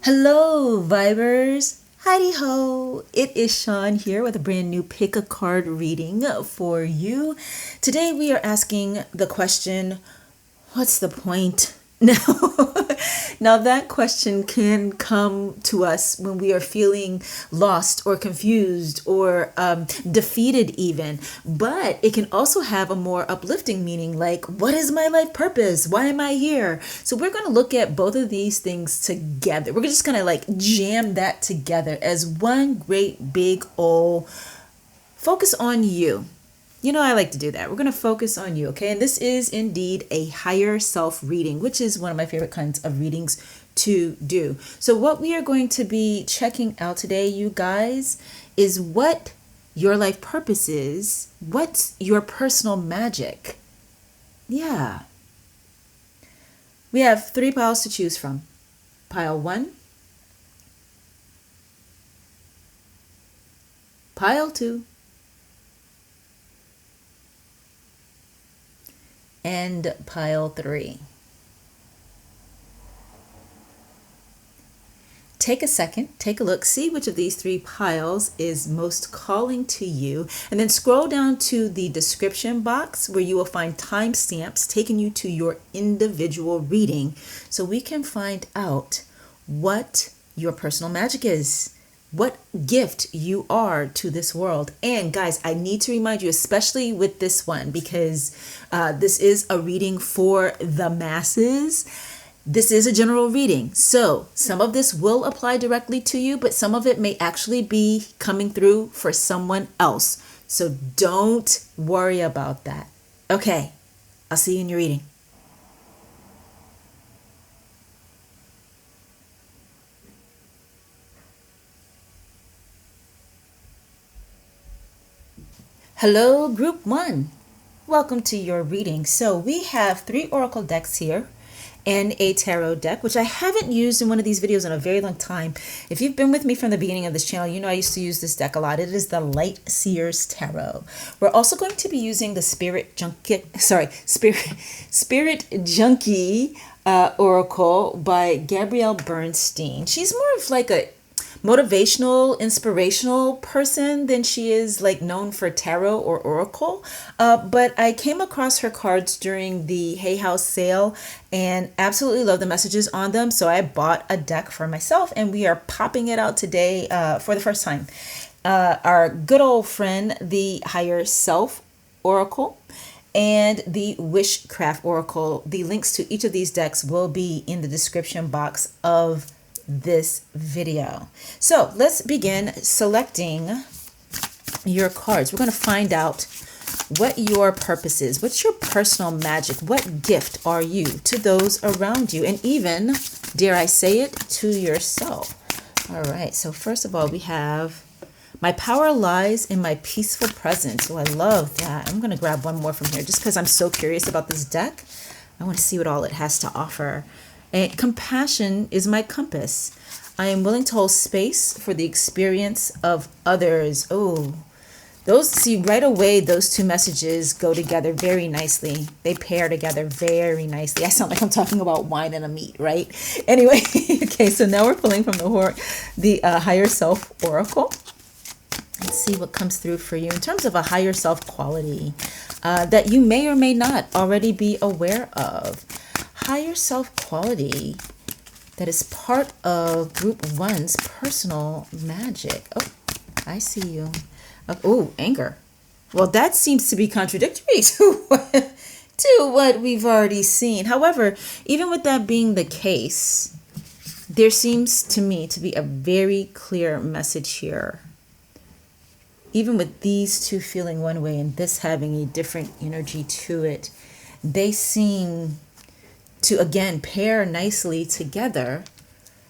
Hello, Vibers! Heidi ho! It is Shon here with a brand new pick a card reading for you. Today we are asking the question, what's the point? Now that question can come to us when we are feeling lost or confused or defeated even, but it can also have a more uplifting meaning like, what is my life purpose? Why am I here? So we're going to look at both of these things together. We're just going to like jam that together as one great big old focus on you. You know, I like to do that. We're going to focus on you, okay? And this is indeed a higher self reading, which is one of my favorite kinds of readings to do. So what we are going to be checking out today, you guys, is what your life purpose is. What's your personal magic? Yeah. We have 3 piles to choose from. Pile 1, pile 2, and pile 3. Take a second, take a look, see which of these 3 piles is most calling to you, and then scroll down to the description box where you will find timestamps taking you to your individual reading so we can find out what your personal magic is. What gift you are to this world. And guys, I need to remind you, especially with this one, because this is a reading for the masses. This is a general reading. So some of this will apply directly to you, but some of it may actually be coming through for someone else. So don't worry about that. Okay, I'll see you in your reading. Hello, Group 1. Welcome to your reading. So we have 3 oracle decks here and a tarot deck, which I haven't used in one of these videos in a very long time. If you've been with me from the beginning of this channel, you know I used to use this deck a lot. It is the Light Seers Tarot. We're also going to be using the Spirit Junkie Oracle by Gabrielle Bernstein. She's more of like a motivational, inspirational person than she is like known for tarot or oracle. But I came across her cards during the Hay House sale and absolutely love the messages on them. So I bought a deck for myself and we are popping it out today for the first time. Our good old friend, the Higher Self Oracle, and the Witchcraft Oracle. The links to each of these decks will be in the description box of this video. So let's begin selecting your cards. We're going to find out what your purpose is. What's your personal magic? What gift are you to those around you? And even, dare I say it, to yourself. All right. So first of all, we have my power lies in my peaceful presence. Oh, I love that. I'm going to grab one more from here just because I'm so curious about this deck. I want to see what all it has to offer. And compassion is my compass. I am willing to hold space for the experience of others. Oh, those, see, right away, those 2 messages go together very nicely. They pair together very nicely. I sound like I'm talking about wine and a meat, right? Anyway, okay, so now we're pulling from the Higher Self Oracle. Let's see what comes through for you in terms of a higher self quality that you may or may not already be aware of. Higher self quality that is part of Group 1's personal magic. Oh, I see you. Oh, anger. Well, that seems to be contradictory to what we've already seen. However, even with that being the case, there seems to me to be a very clear message here. Even with these 2 feeling one way and this having a different energy to it, they seem to again pair nicely together,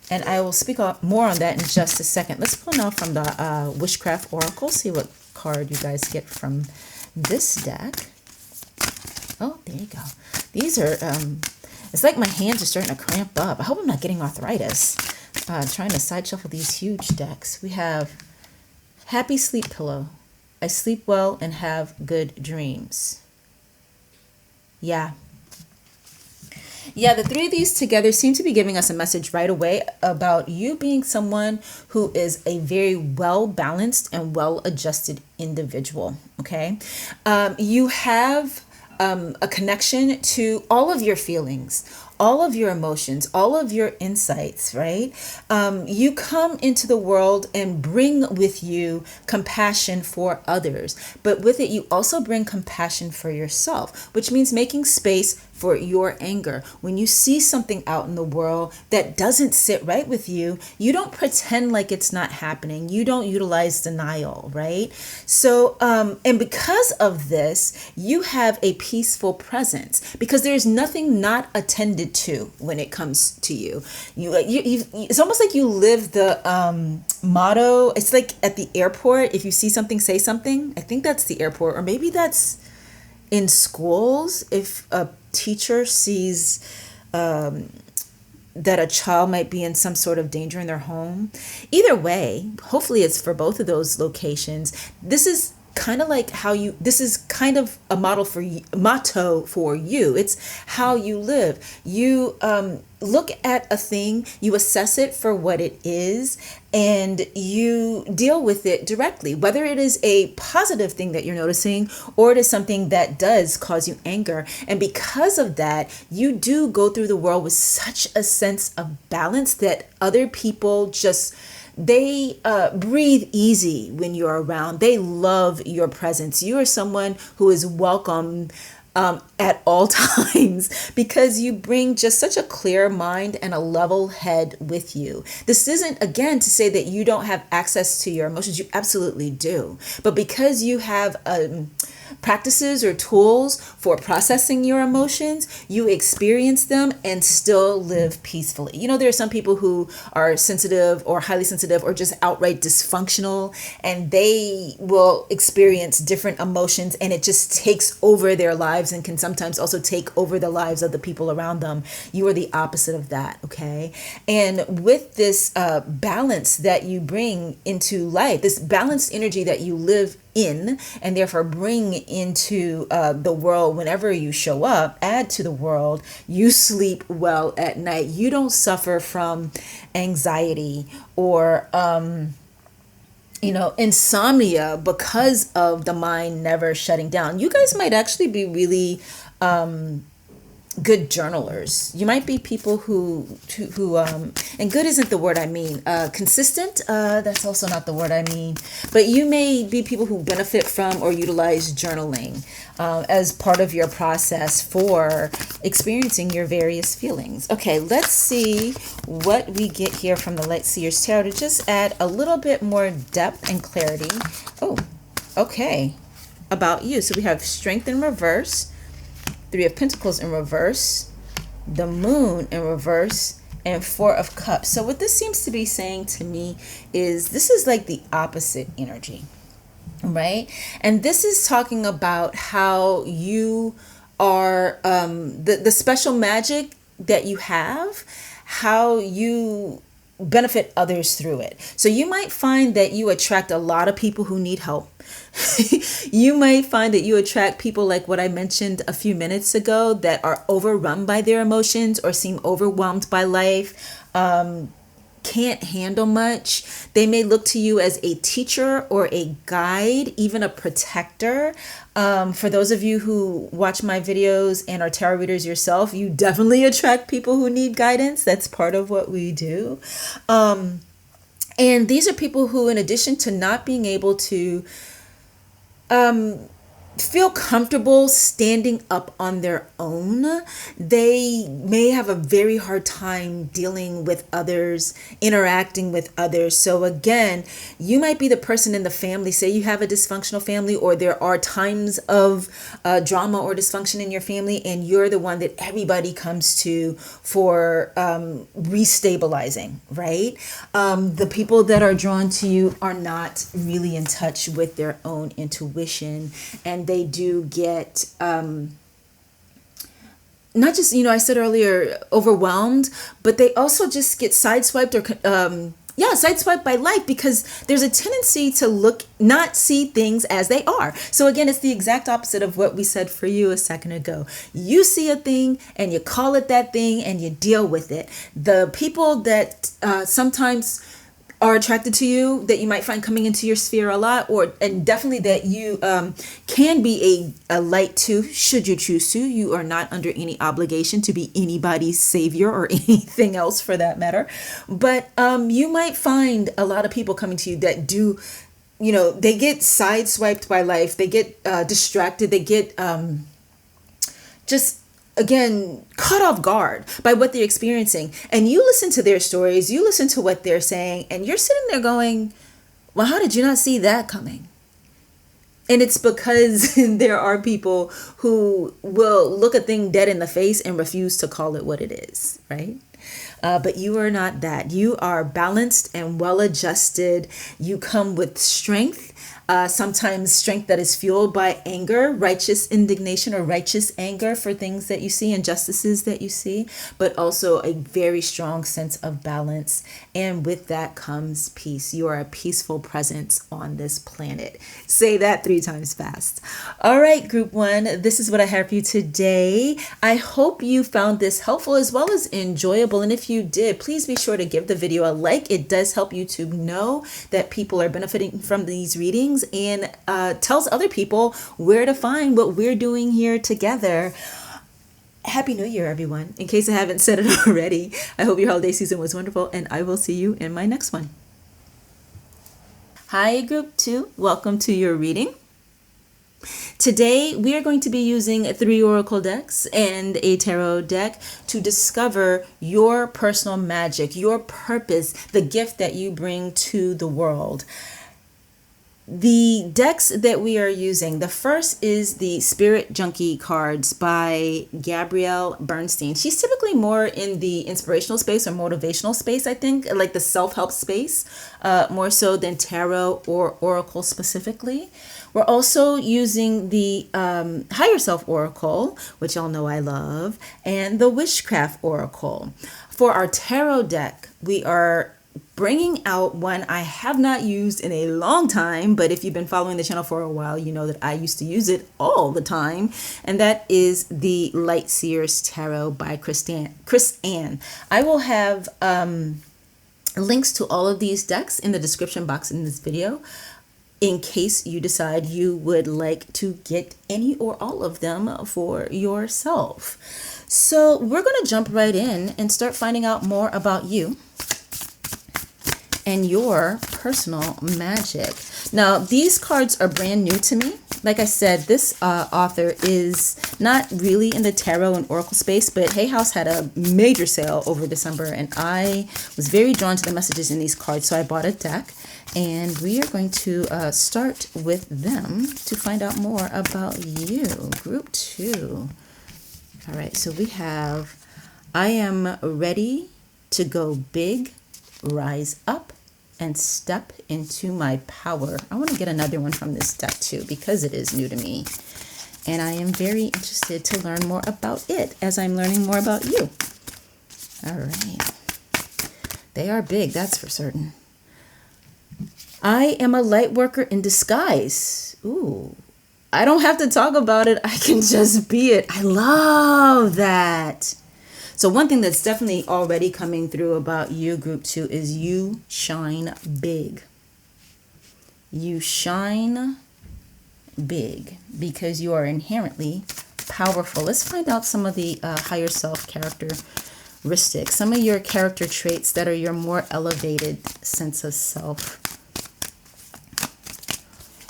and I will speak more on that in just a second. Let's pull now from the Witchcraft Oracle, see what card you guys get from this deck. Oh, there you go. These are it's like my hands are starting to cramp up. I hope I'm not getting arthritis trying to side shuffle these huge decks. We have Happy Sleep Pillow. I sleep well and have good dreams. Yeah. Yeah, the three of these together seem to be giving us a message right away about you being someone who is a very well balanced and well adjusted individual. Okay. You have a connection to all of your feelings, all of your emotions, all of your insights, right? You come into the world and bring with you compassion for others, but with it, you also bring compassion for yourself, which means making space for your anger. When you see something out in the world that doesn't sit right with you, you don't pretend like it's not happening. You don't utilize denial, right? So, and because of this, you have a peaceful presence because there's nothing not attended to when it comes to you. It's almost like you live the motto. It's like at the airport, if you see something, say something. I think that's the airport, or maybe that's in schools. If a teacher sees that a child might be in some sort of danger in their home, either way, hopefully it's for both of those locations. This is kind of like how you, this is kind of a motto for you. It's how you live. You look at a thing, you assess it for what it is, and you deal with it directly, whether it is a positive thing that you're noticing or it is something that does cause you anger. And because of that, you do go through the world with such a sense of balance that other people just, they breathe easy when you're around. They love your presence. You are someone who is welcome at all times because you bring just such a clear mind and a level head with you. This isn't, again, to say that you don't have access to your emotions. You absolutely do. But because you have practices or tools for processing your emotions, you experience them and still live peacefully. You know, there are some people who are sensitive or highly sensitive or just outright dysfunctional, and they will experience different emotions and it just takes over their lives and can sometimes also take over the lives of the people around them. You are the opposite of that, okay? And with this balance that you bring into life, this balanced energy that you live in and therefore bring into the world whenever you show up, add to the world, you sleep well at night. You don't suffer from anxiety or insomnia because of the mind never shutting down. You guys might actually be really good journalers. You might be people who and good isn't the word I mean. Consistent, that's also not the word I mean. But you may be people who benefit from or utilize journaling as part of your process for experiencing your various feelings. Okay, let's see what we get here from the Light Seer's Tarot to just add a little bit more depth and clarity. Oh, okay. About you. So we have Strength in reverse, Three of Pentacles in reverse, the Moon in reverse, and Four of Cups. So what this seems to be saying to me is this is like the opposite energy, right? And this is talking about how you are, the special magic that you have, how you benefit others through it. So you might find that you attract a lot of people who need help. You might find that you attract people like what I mentioned a few minutes ago that are overrun by their emotions or seem overwhelmed by life, can't handle much. They may look to you as a teacher or a guide, even a protector. For those of you who watch my videos and are tarot readers yourself, you definitely attract people who need guidance. That's part of what we do. And these are people who, in addition to not being able to feel comfortable standing up on their own, they may have a very hard time dealing with others, interacting with others. So again, you might be the person in the family, say you have a dysfunctional family, or there are times of drama or dysfunction in your family, and you're the one that everybody comes to for restabilizing, right? The people that are drawn to you are not really in touch with their own intuition, and they do get not just, I said earlier, overwhelmed, but they also just get sideswiped or yeah, sideswiped by life, because there's a tendency to not see things as they are. So again, it's the exact opposite of what we said for you a second ago. You see a thing and you call it that thing and you deal with it. The people that sometimes are attracted to you, that you might find coming into your sphere a lot, and definitely that you can be a light to, should you choose to. You are not under any obligation to be anybody's savior or anything else for that matter. But you might find a lot of people coming to you that do, they get sideswiped by life. They get distracted. They get just, again, caught off guard by what they're experiencing. And you listen to their stories, you listen to what they're saying, and you're sitting there going, well, how did you not see that coming? And it's because there are people who will look a thing dead in the face and refuse to call it what it is, right? But you are not that. You are balanced and well adjusted. You come with strength. Sometimes strength that is fueled by anger, righteous indignation or righteous anger for things that you see, injustices that you see, but also a very strong sense of balance. And with that comes peace. You are a peaceful presence on this planet. Say that 3 times fast. All right, group 1, this is what I have for you today. I hope you found this helpful as well as enjoyable. And if you did, please be sure to give the video a like. It does help you to know that people are benefiting from these readings, and tells other people where to find what we're doing here together. Happy New Year, everyone. In case I haven't said it already, I hope your holiday season was wonderful, and I will see you in my next one. Hi, group 2. Welcome to your reading. Today, we are going to be using 3 oracle decks and a tarot deck to discover your personal magic, your purpose, the gift that you bring to the world. The decks that we are using, the first is the Spirit Junkie cards by Gabrielle Bernstein. She's typically more in the inspirational space or motivational space, I think, like the self-help space, more so than tarot or oracle specifically. We're also using the Higher Self Oracle, which y'all know I love, and the Witchcraft Oracle. For our tarot deck, we are bringing out one I have not used in a long time, but if you've been following the channel for a while, you know that I used to use it all the time, and that is the Light Seers Tarot by Chris Ann. I will have links to all of these decks in the description box in this video, in case you decide you would like to get any or all of them for yourself. So we're going to jump right in and start finding out more about you and your personal magic. Now, these cards are brand new to me. Like I said, this author is not really in the tarot and oracle space, but Hay House had a major sale over December, and I was very drawn to the messages in these cards, so I bought a deck, and we are going to start with them to find out more about you. Group 2. All right, so we have, I am ready to go big, rise up, and step into my power. I want to get another one from this deck too, because it is new to me. And I am very interested to learn more about it as I'm learning more about you. All right. They are big, that's for certain. I am a light worker in disguise. Ooh. I don't have to talk about it. I can just be it. I love that. So one thing that's definitely already coming through about you, group 2, is you shine big. You shine big because you are inherently powerful. Let's find out some of the higher self characteristics, some of your character traits that are your more elevated sense of self.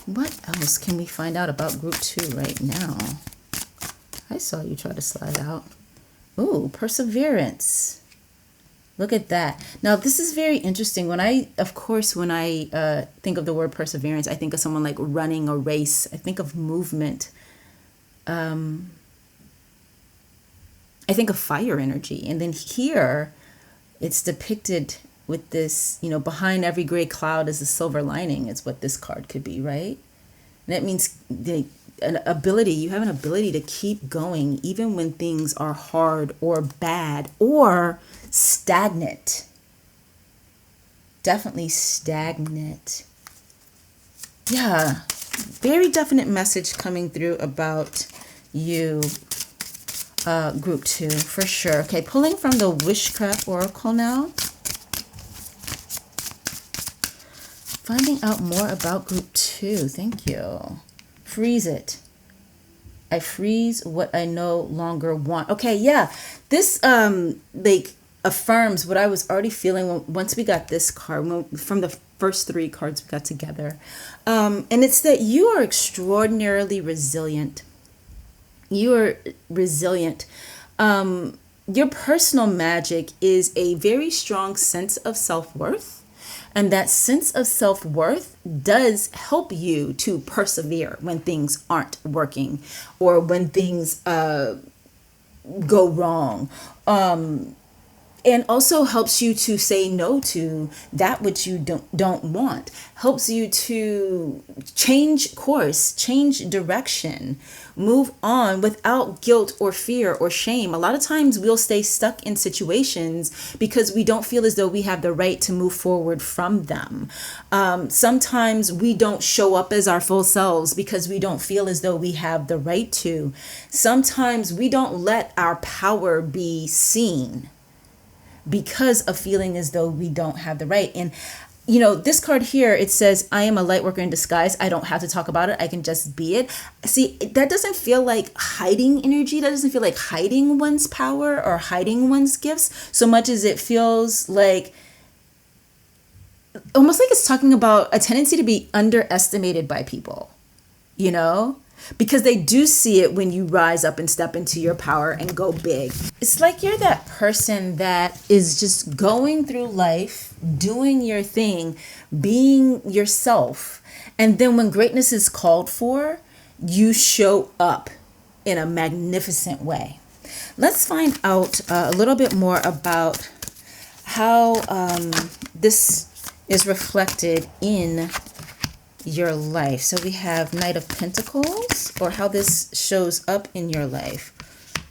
What else can we find out about group 2 right now? I saw you try to slide out. Ooh, perseverance. Look at that. Now, this is very interesting. When I think of the word perseverance, I think of someone like running a race. I think of movement. I think of fire energy. And then here, it's depicted with this, behind every gray cloud is a silver lining. It's what this card could be, right? And that means you have an ability to keep going even when things are hard or bad or stagnant. definitely stagnant. Yeah, very definite message coming through about you, group 2, for sure. Okay, pulling from the Witchcraft Oracle now. Finding out more about group 2. Thank you. Freeze it. I freeze what I no longer want. Okay, yeah. This like affirms what I was already feeling once we got this card, from the first 3 cards we got together. And it's that you are extraordinarily resilient. You are resilient. Your personal magic is a very strong sense of self-worth. And that sense of self-worth does help you to persevere when things aren't working or when things go wrong. And also helps you to say no to that which you don't want. Helps you to change course, change direction, move on without guilt or fear or shame. A lot of times we'll stay stuck in situations because we don't feel as though we have the right to move forward from them. Sometimes we don't show up as our full selves because we don't feel as though we have the right to. Sometimes we don't let our power be seen because of feeling as though we don't have the right. And you know, this card here, it says, I am a light worker in disguise. I don't have to talk about it. I can just be it. See, that doesn't feel like hiding energy. That doesn't feel like hiding one's power or hiding one's gifts so much as it feels like almost like it's talking about a tendency to be underestimated by people, you know? Because they do see it when you rise up and step into your power and go big. It's like you're that person that is just going through life, doing your thing, being yourself. And then when greatness is called for, you show up in a magnificent way. Let's find out a little bit more about how this is reflected in your life. So we have Knight of Pentacles, or how this shows up in your life.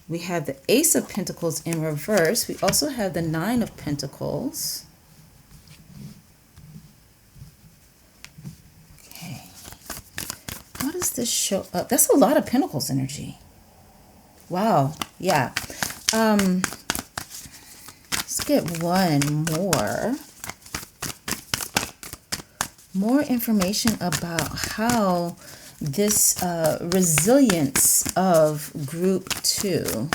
We have the Ace of Pentacles in reverse. We also have the 9 of Pentacles. Okay. How does this show up? That's a lot of Pentacles energy. Wow. Yeah. Let's get one more. More information about how this resilience of group 2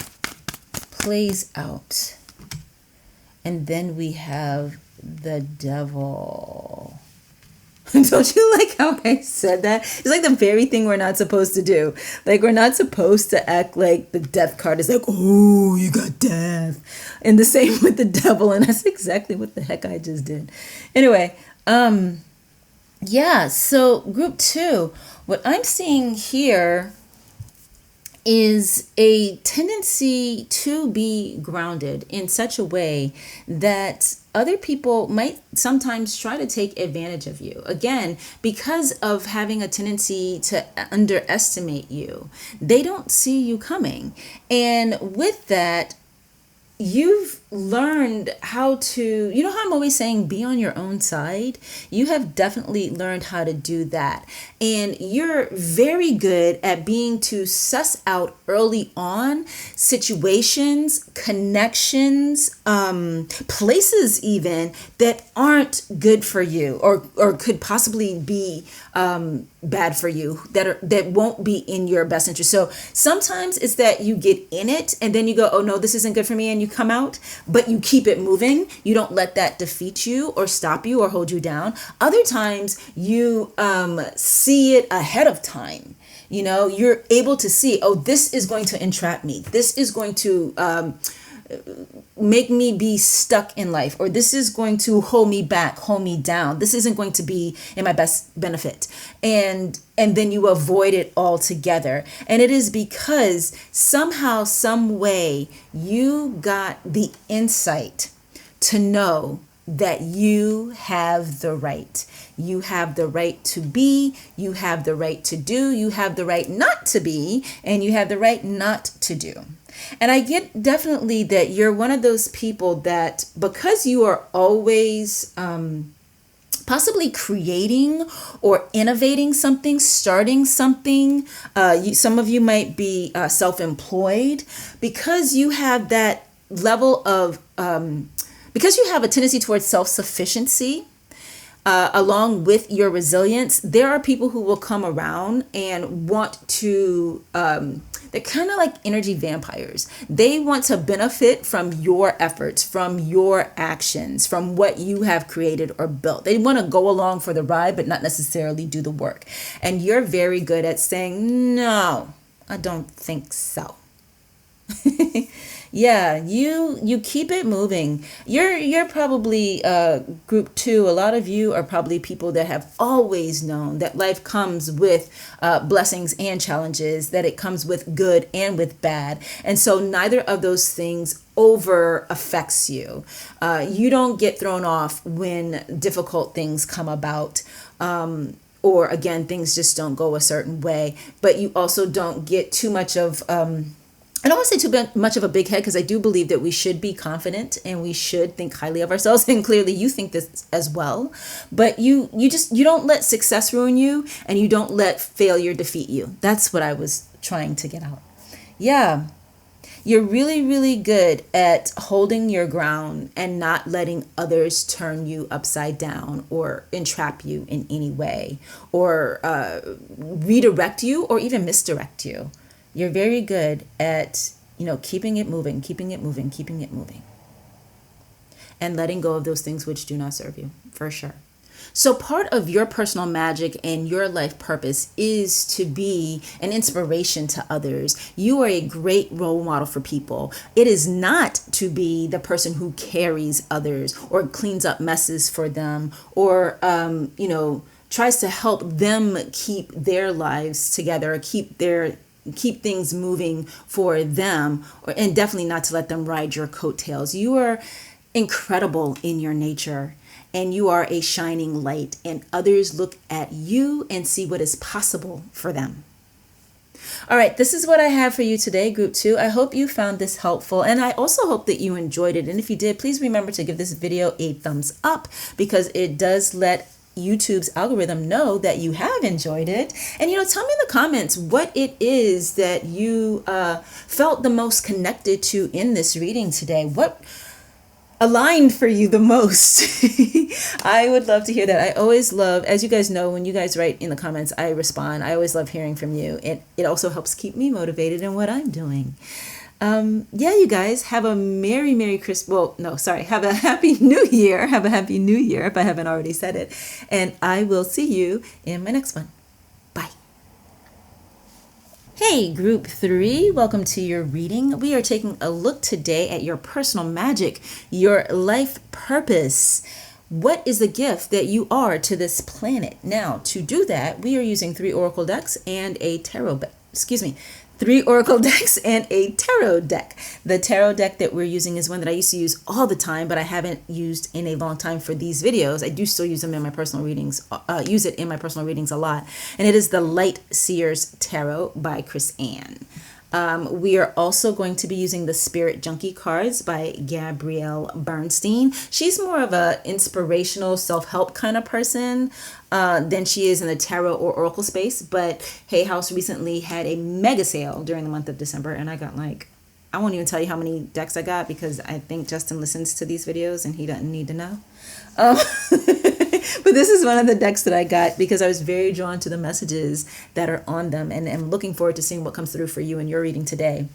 plays out. And then we have the Devil. Don't you like how I said that? It's like the very thing we're not supposed to do. Like, we're not supposed to act like the Death card is like, oh, you got death. And the same with the Devil. And that's exactly what the heck I just did. Anyway, yeah, so group 2, what I'm seeing here is a tendency to be grounded in such a way that other people might sometimes try to take advantage of you. Again, because of having a tendency to underestimate you. They don't see you coming. And with that, you've learned how to, you know how I'm always saying be on your own side? You have definitely learned how to do that. And you're very good at being to suss out early on situations, connections, places even that aren't good for you or could possibly be bad for you, that won't be in your best interest. So sometimes it's that you get in it and then you go, oh no, this isn't good for me, and you come out, but you keep it moving. You don't let that defeat you or stop you or hold you down. Other times you see it ahead of time. You know, you're able to see, oh, this is going to entrap me. This is going to make me be stuck in life, or this is going to hold me back, hold me down. This isn't going to be in my best benefit. And then you avoid it altogether. And it is because somehow, some way, you got the insight to know that you have the right. You have the right to be, you have the right to do, you have the right not to be, and you have the right not to do. And I get definitely that you're one of those people that, because you are always possibly creating or innovating something, starting something. Some of you might be self-employed because you have that level of, because you have a tendency towards self-sufficiency. Along with your resilience, there are people who will come around and want to, they're kind of like energy vampires. They want to benefit from your efforts, from your actions, from what you have created or built. They want to go along for the ride, but not necessarily do the work. And you're very good at saying, no, I don't think so. Yeah, you keep it moving. You're probably group 2. A lot of you are probably people that have always known that life comes with blessings and challenges, that it comes with good and with bad. And so neither of those things over affects you. You don't get thrown off when difficult things come about. Or again, things just don't go a certain way, but you also don't get too much of, I don't want to say too much of a big head, because I do believe that we should be confident and we should think highly of ourselves. And clearly you think this as well, but you don't let success ruin you, and you don't let failure defeat you. That's what I was trying to get out. Yeah. You're really, really good at holding your ground and not letting others turn you upside down or entrap you in any way, or redirect you or even misdirect you. You're very good at, keeping it moving, keeping it moving, keeping it moving. And letting go of those things which do not serve you, for sure. So part of your personal magic and your life purpose is to be an inspiration to others. You are a great role model for people. It is not to be the person who carries others or cleans up messes for them, or, tries to help them keep their lives together, or keep things moving for them, and definitely not to let them ride your coattails. You are incredible in your nature, and you are a shining light, and others look at you and see what is possible for them. All right, this is what I have for you today, Group 2. I hope you found this helpful, and I also hope that you enjoyed it. And if you did, please remember to give this video a thumbs up, because it does let YouTube's algorithm know that you have enjoyed it. And tell me in the comments what it is that you felt the most connected to in this reading today. What aligned for you the most? I would love to hear that. I always love, as you guys know, when you guys write in the comments, I respond. I always love hearing from you. It also helps keep me motivated in what I'm doing. You guys have a Merry Christmas. Well, no, sorry. Have a Happy New Year. Have a Happy New Year if I haven't already said it. And I will see you in my next one. Bye. Hey, Group 3, welcome to your reading. We are taking a look today at your personal magic, your life purpose. What is the gift that you are to this planet? Now, to do that, we are using 3 oracle decks and a tarot, 3 oracle decks and a tarot deck. The tarot deck that we're using is one that I used to use all the time, but I haven't used in a long time for these videos. I do still use them in my personal readings, use it in my personal readings a lot. And it is the Light Seers Tarot by Chris Ann. We are also going to be using the Spirit Junkie cards by Gabrielle Bernstein. She's more of a inspirational self-help kind of person than she is in the tarot or oracle space. But Hay House recently had a mega sale during the month of December, and I got I won't even tell you how many decks I got, because I think Justin listens to these videos and he doesn't need to know. But this is one of the decks that I got because I was very drawn to the messages that are on them, and I'm looking forward to seeing what comes through for you in your reading today.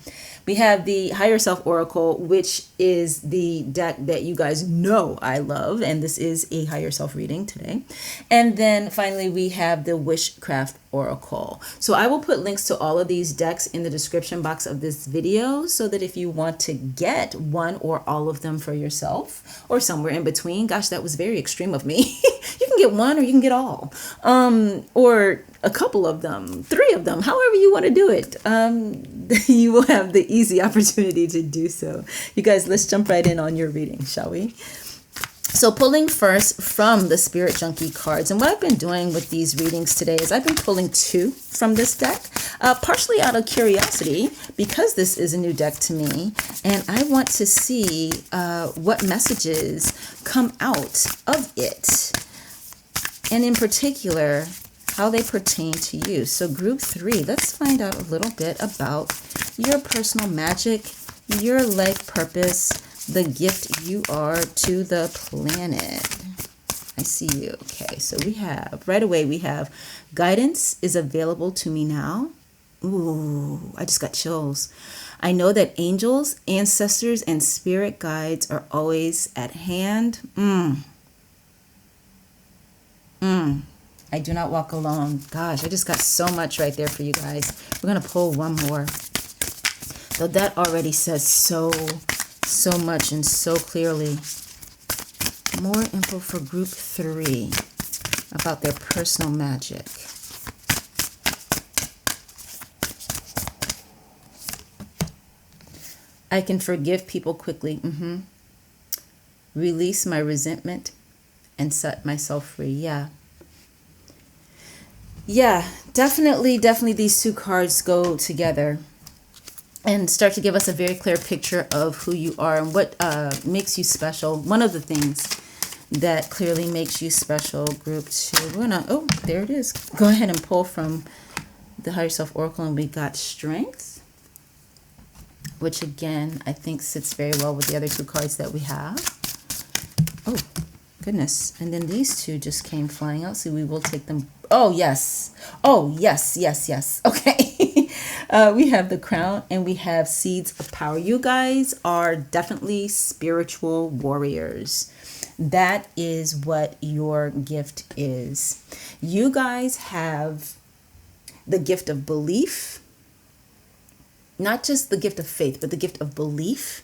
We have the Higher Self Oracle, which is the deck that you guys know I love, and this is a Higher Self reading today. And then finally, we have the Witchcraft Oracle. So I will put links to all of these decks in the description box of this video, so that if you want to get one or all of them for yourself, or somewhere in between, gosh, that was very extreme of me. You can get one or you can get all, or a couple of them, 3 of them, however you want to do it. You will have the easy opportunity to do so. You guys, let's jump right in on your reading, shall we? So pulling first from the Spirit Junkie cards, and what I've been doing with these readings today is I've been pulling 2 from this deck, partially out of curiosity, because this is a new deck to me, and I want to see what messages come out of it. and in particular, how they pertain to you. So group 3, let's find out a little bit about your personal magic, your life purpose, the gift you are to the planet. I see you. Okay, so we have, right away, we have guidance is available to me now. Ooh, I just got chills. I know that angels, ancestors, and spirit guides are always at hand. I do not walk alone. Gosh, I just got so much right there for you guys. We're going to pull one more. So that already says so much and so clearly. More info for group 3 about their personal magic. I can forgive people quickly. Release my resentment and set myself free. Yeah, definitely these two cards go together and start to give us a very clear picture of who you are and what makes you special. One of the things that clearly makes you special, group 2. We're gonna, oh, there it is. Go ahead and pull from the Higher Self Oracle, and we got Strength, which again, I think sits very well with the other two cards that we have. Oh, goodness. And then these two just came flying out, so we will take them. Oh, yes. Oh, yes. Okay. We have the Crown and we have Seeds of Power. You guys are definitely spiritual warriors. That is what your gift is. You guys have the gift of belief, not just the gift of faith, but the gift of belief.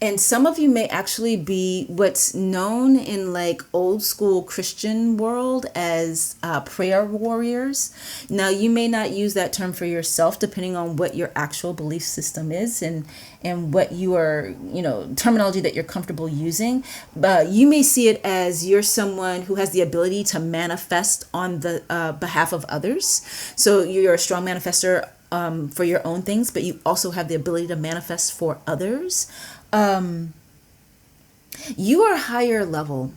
And some of you may actually be what's known in like old school Christian world as prayer warriors. Now, you may not use that term for yourself, depending on what your actual belief system is and what you are, terminology that you're comfortable using. But you may see it as you're someone who has the ability to manifest on the behalf of others. So you're a strong manifester for your own things, but you also have the ability to manifest for others. You are higher level.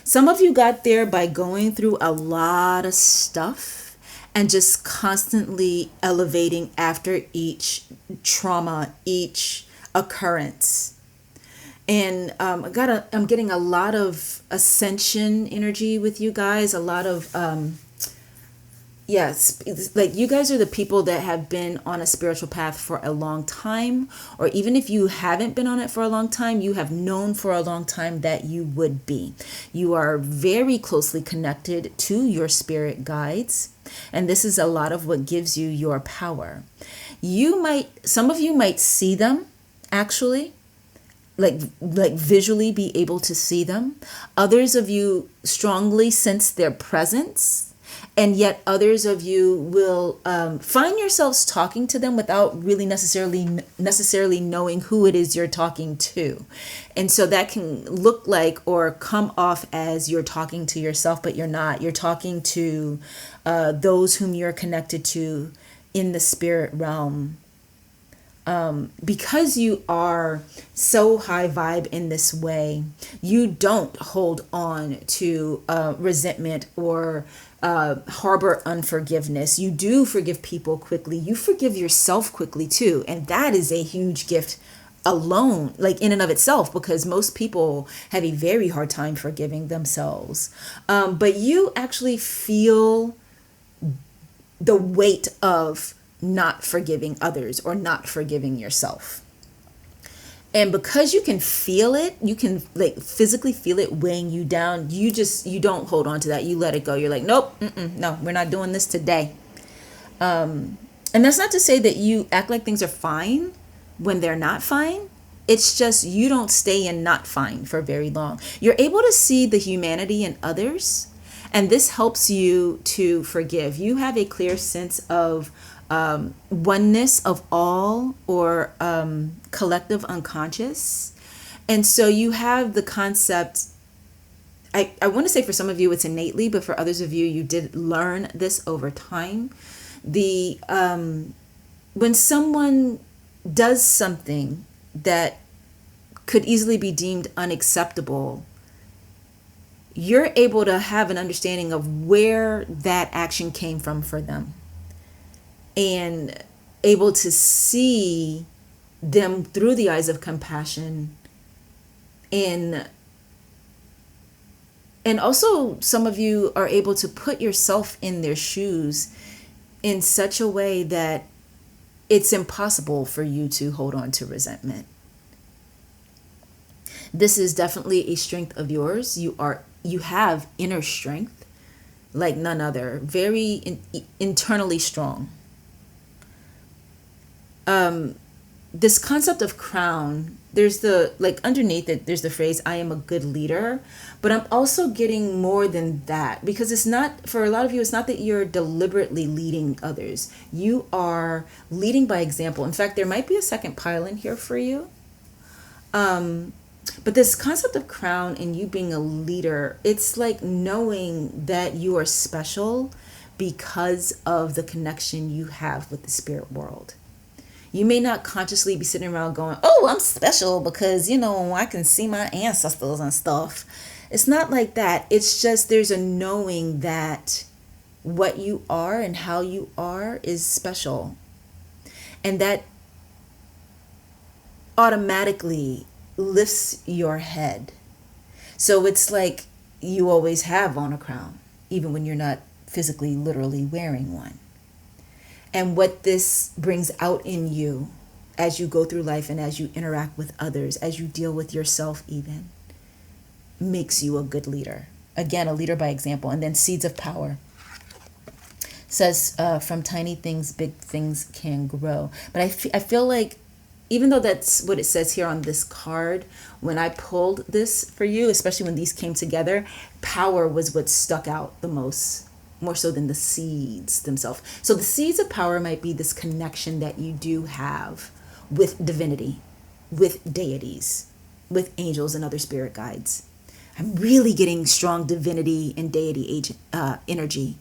Some of you got there by going through a lot of stuff and just constantly elevating after each trauma, each occurrence. And I'm getting a lot of ascension energy with you guys, a lot of yes, like you guys are the people that have been on a spiritual path for a long time, or even if you haven't been on it for a long time, you have known for a long time that you would be. You are very closely connected to your spirit guides, and this is a lot of what gives you your power. Some of you might see them actually, like visually be able to see them. Others of you strongly sense their presence. And yet others of you will find yourselves talking to them without really necessarily knowing who it is you're talking to. And so that can look like or come off as you're talking to yourself, but you're not. You're talking to those whom you're connected to in the spirit realm. Because you are so high vibe in this way, you don't hold on to resentment or harbor unforgiveness. You do forgive people quickly. You forgive yourself quickly too. And that is a huge gift alone, like in and of itself, because most people have a very hard time forgiving themselves. But you actually feel the weight of not forgiving others or not forgiving yourself. And because you can feel it, you can like physically feel it weighing you down. You don't hold on to that. You let it go. You're like, nope, no, we're not doing this today. And that's not to say that you act like things are fine when they're not fine. It's just you don't stay in not fine for very long. You're able to see the humanity in others, and this helps you to forgive. You have a clear sense of oneness of all, or collective unconscious. And so you have the concept, I want to say for some of you it's innately, but for others of you, you did learn this over time. When someone does something that could easily be deemed unacceptable, you're able to have an understanding of where that action came from for them, and able to see them through the eyes of compassion, and also some of you are able to put yourself in their shoes in such a way that it's impossible for you to hold on to resentment. This is definitely a strength of yours. You have inner strength like none other, very internally strong. This concept of crown, there's the, like, underneath it, there's the phrase, I am a good leader. But I'm also getting more than that, because it's not, for a lot of you, it's not that you're deliberately leading others. You are leading by example. In fact, there might be a second pile in here for you. But this concept of crown and you being a leader, it's like knowing that you are special because of the connection you have with the spirit world. You may not consciously be sitting around going, oh, I'm special because, I can see my ancestors and stuff. It's not like that. It's just there's a knowing that what you are and how you are is special. And that automatically lifts your head. So it's like you always have on a crown, even when you're not physically, literally wearing one. And what this brings out in you as you go through life and as you interact with others, as you deal with yourself even, makes you a good leader. Again, a leader by example. And then seeds of power. Says, from tiny things, big things can grow. But I feel like, even though that's what it says here on this card, when I pulled this for you, especially when these came together, power was what stuck out the most, more so than the seeds themselves. So the seeds of power might be this connection that you do have with divinity, with deities, with angels and other spirit guides. I'm really getting strong divinity and deity energy,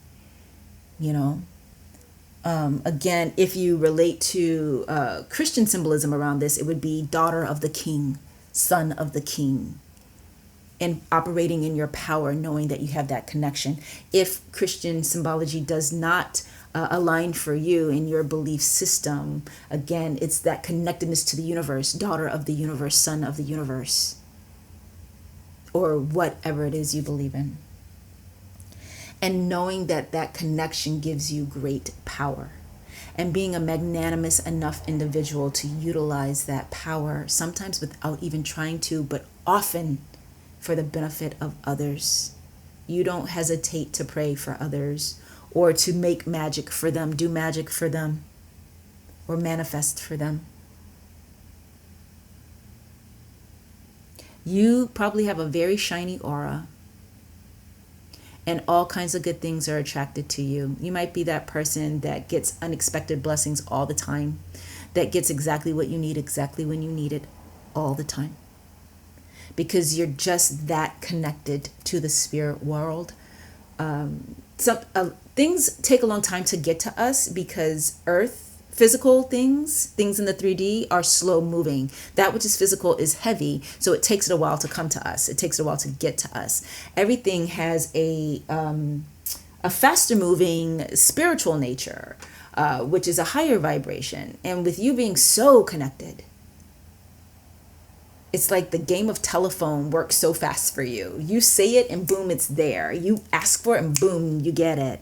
Again, if you relate to Christian symbolism around this, it would be daughter of the king, son of the king, and operating in your power, knowing that you have that connection. If Christian symbology does not align for you in your belief system, again, it's that connectedness to the universe, daughter of the universe, son of the universe, or whatever it is you believe in. And knowing that that connection gives you great power, and being a magnanimous enough individual to utilize that power, sometimes without even trying to, but often for the benefit of others. You don't hesitate to pray for others or to make magic for them, do magic for them, or manifest for them. You probably have a very shiny aura, and all kinds of good things are attracted to you. You might be that person that gets unexpected blessings all the time, that gets exactly what you need, exactly when you need it, all the time. Because you're just that connected to the spirit world. Things take a long time to get to us because Earth, physical things in the 3D are slow moving. That which is physical is heavy, so it takes it a while to come to us. It takes it a while to get to us. Everything has a faster moving spiritual nature, which is a higher vibration. And with you being so connected, it's like the game of telephone works so fast for you. You say it and boom, it's there. You ask for it and boom, you get it.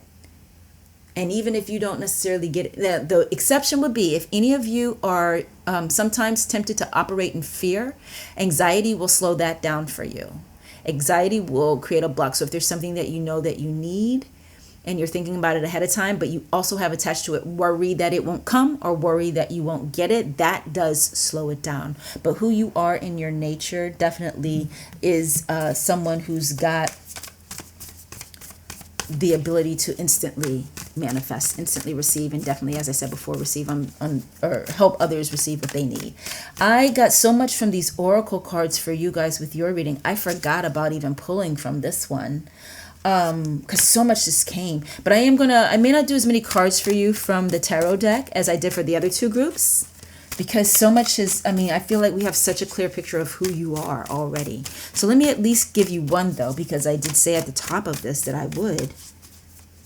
And even if you don't necessarily get it, the exception would be if any of you are sometimes tempted to operate in fear, anxiety will slow that down for you. Anxiety will create a block. So if there's something that you know that you need and you're thinking about it ahead of time, but you also have attached to it worry that it won't come or worry that you won't get it, that does slow it down. But who you are in your nature definitely is someone who's got the ability to instantly manifest, instantly receive, and definitely, as I said before, receive or help others receive what they need. I got so much from these oracle cards for you guys with your reading. I forgot about even pulling from this one because so much just came. But I may not do as many cards for you from the tarot deck as I did for the other two groups. because so much is, I mean, I feel like we have such a clear picture of who you are already. So let me at least give you one, though, because I did say at the top of this that I would.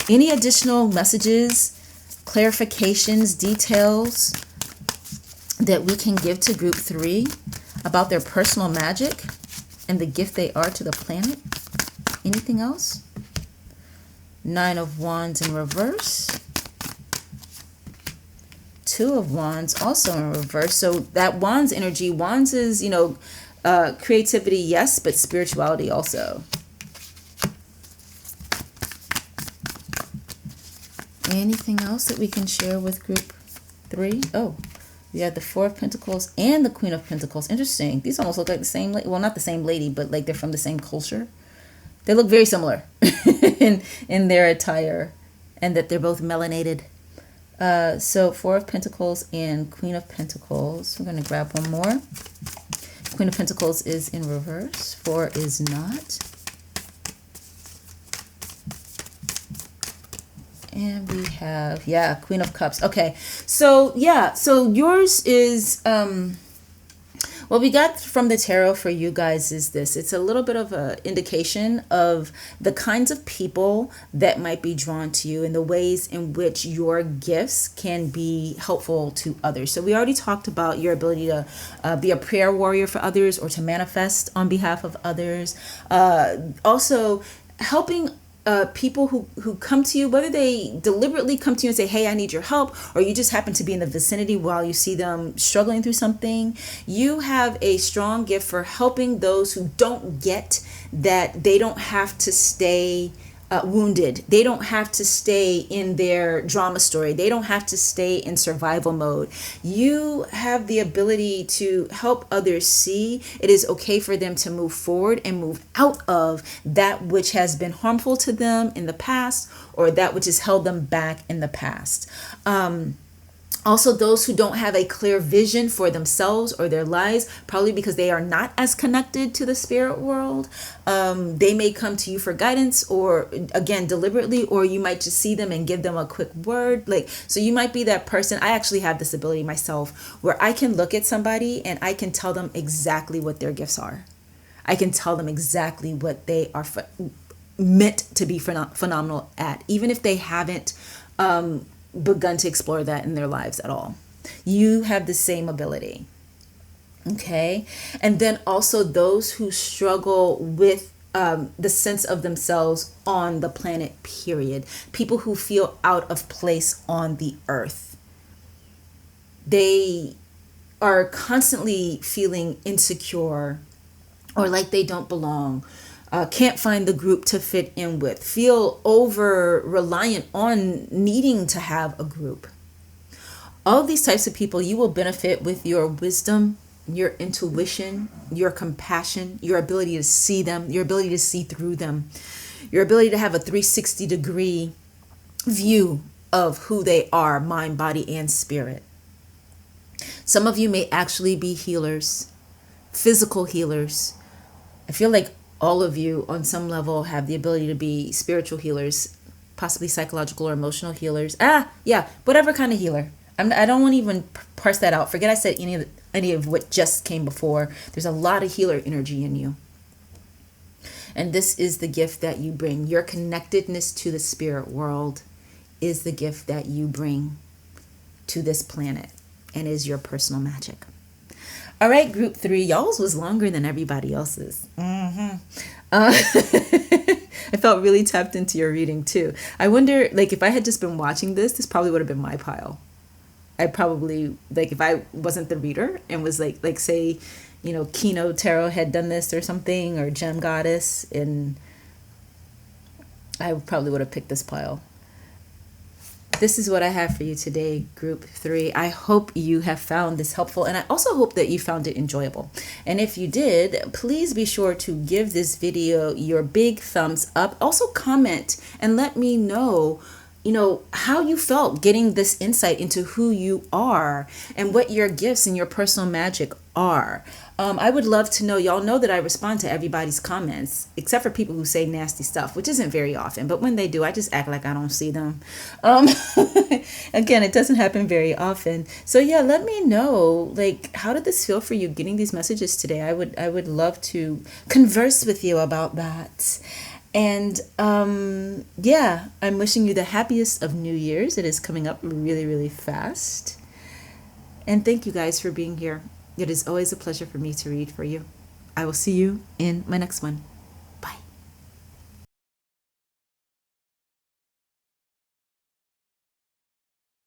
Any additional messages, clarifications, details that we can give to group 3 about their personal magic and the gift they are to the planet? Anything else? 9 of Wands in reverse. 2 of Wands also in reverse. So that Wands energy, Wands is, you know, creativity, yes, but spirituality also. Anything else that we can share with group 3? Oh, we have the 4 of Pentacles and the Queen of Pentacles. Interesting. These almost look like the same lady. Well, not the same lady, but like they're from the same culture. They look very similar in their attire, and that they're both melanated. So 4 of Pentacles and Queen of Pentacles. We're going to grab one more. Queen of Pentacles is in reverse. 4 is not. And we have, yeah, Queen of Cups. Okay. So, yeah. So yours is, what we got from the tarot for you guys is this. It's a little bit of an indication of the kinds of people that might be drawn to you and the ways in which your gifts can be helpful to others. So we already talked about your ability to be a prayer warrior for others or to manifest on behalf of others. Also, helping people who come to you, whether they deliberately come to you and say, hey, I need your help, or you just happen to be in the vicinity while you see them struggling through something, you have a strong gift for helping those who don't get that they don't have to stay wounded. They don't have to stay in their drama story. They don't have to stay in survival mode. You have the ability to help others see it is okay for them to move forward and move out of that which has been harmful to them in the past, or that which has held them back in the past. Also, those who don't have a clear vision for themselves or their lives, probably because they are not as connected to the spirit world, they may come to you for guidance, or again, deliberately, or you might just see them and give them a quick word. Like, so you might be that person. I actually have this ability myself where I can look at somebody and I can tell them exactly what their gifts are. I can tell them exactly what they are meant to be phenomenal at, even if they haven't begun to explore that in their lives at all. You have the same ability. Okay. And then also those who struggle with the sense of themselves on the planet, period. People who feel out of place on the earth. They are constantly feeling insecure or like they don't belong. Can't find the group to fit in with, feel over reliant on needing to have a group. All of these types of people, you will benefit with your wisdom, your intuition, your compassion, your ability to see them, your ability to see through them, your ability to have a 360-degree view of who they are, mind, body, and spirit. Some of you may actually be healers, physical healers. I feel like all of you on some level have the ability to be spiritual healers, possibly psychological or emotional healers. Yeah, whatever kind of healer. I don't want to even parse that out. Forget I said any of what just came before. There's a lot of healer energy in you. And this is the gift that you bring. Your connectedness to the spirit world is the gift that you bring to this planet and is your personal magic. All right, group 3, y'all's was longer than everybody else's. I felt really tapped into your reading too. I wonder, like, if I had just been watching this probably would have been my pile. I probably, like, if I wasn't the reader and was like say, you know, Kino Tarot had done this or something, or Gem Goddess, and I probably would have picked this pile. This is what I have for you today, group 3. I hope you have found this helpful, and I also hope that you found it enjoyable. And if you did, please be sure to give this video your big thumbs up. Also comment and let me know, how you felt getting this insight into who you are and what your gifts and your personal magic are. I would love to know. Y'all know that I respond to everybody's comments, except for people who say nasty stuff, which isn't very often. But when they do, I just act like I don't see them. Um, Again, it doesn't happen very often. So yeah, let me know. Like, how did this feel for you getting these messages today? I would love to converse with you about that. And yeah, I'm wishing you the happiest of New Year's. It is coming up really, really fast. And thank you guys for being here. It is always a pleasure for me to read for you. I will see you in my next one.